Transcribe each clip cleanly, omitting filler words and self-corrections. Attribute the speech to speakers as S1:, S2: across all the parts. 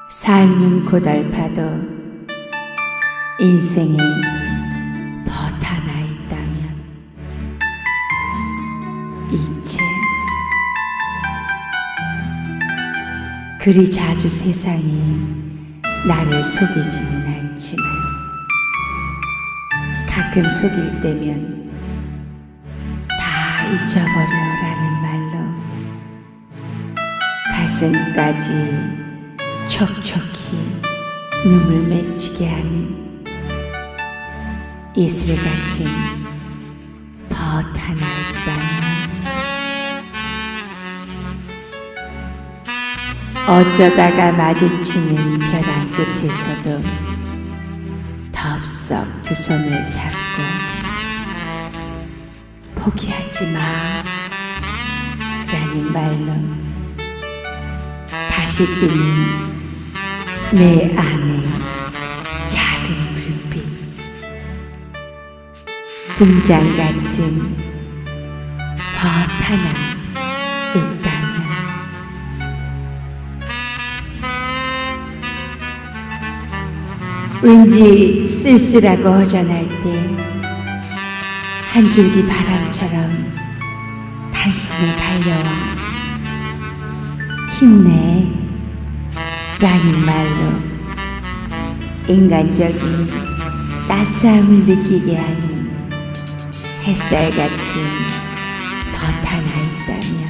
S1: 삶은 고달파도 인생에 벗 하나 있다면 이체. 그리 자주 세상이 나를 속이지는 않지만 가끔 속일 때면 다 잊어버려라는 말로 가슴까지 촉촉히 눈물 맺히게 하는 이슬 같은 벗 하나 있다면 어쩌다가 마주치는 벼랑 끝에서도 덥석 두 손을 잡고 포기하지 마 라는 말로 다시 뜨는 내 안의 작은 불빛, 등장 같은 벗 하나 있다면 왠지 쓸쓸하고 허전할 때 한 줄기 바람처럼 단숨에 달려와 힘내 라는 말로 인간적인 따스함을 느끼게 하는 햇살 같은 벗 하나 있다면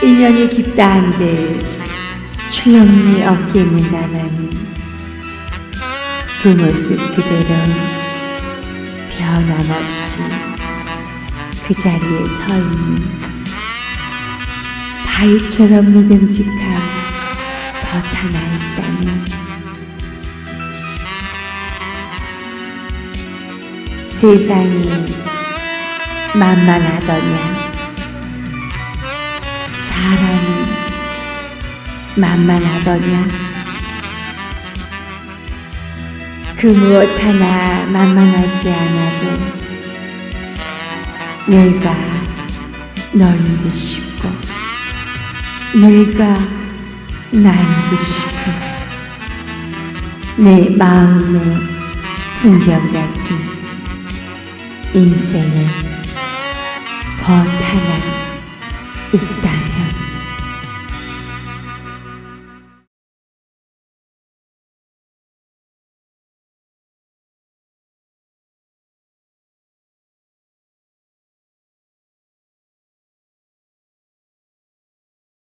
S1: 인연이 깊다 한들 출렁이 어깨에 있는 나만은 그 모습 그대로 변함없이 그 자리에 서 있는 바위처럼 믿음직한 벗 하나 있다면 세상이 만만하더냐 사람이 만만하더냐 그 무엇 하나 만만하지 않아도 내가 너인 듯 싶고 내가 나인 듯 싶고 내 마음의 풍경 같은 인생에 벗 하나 있다.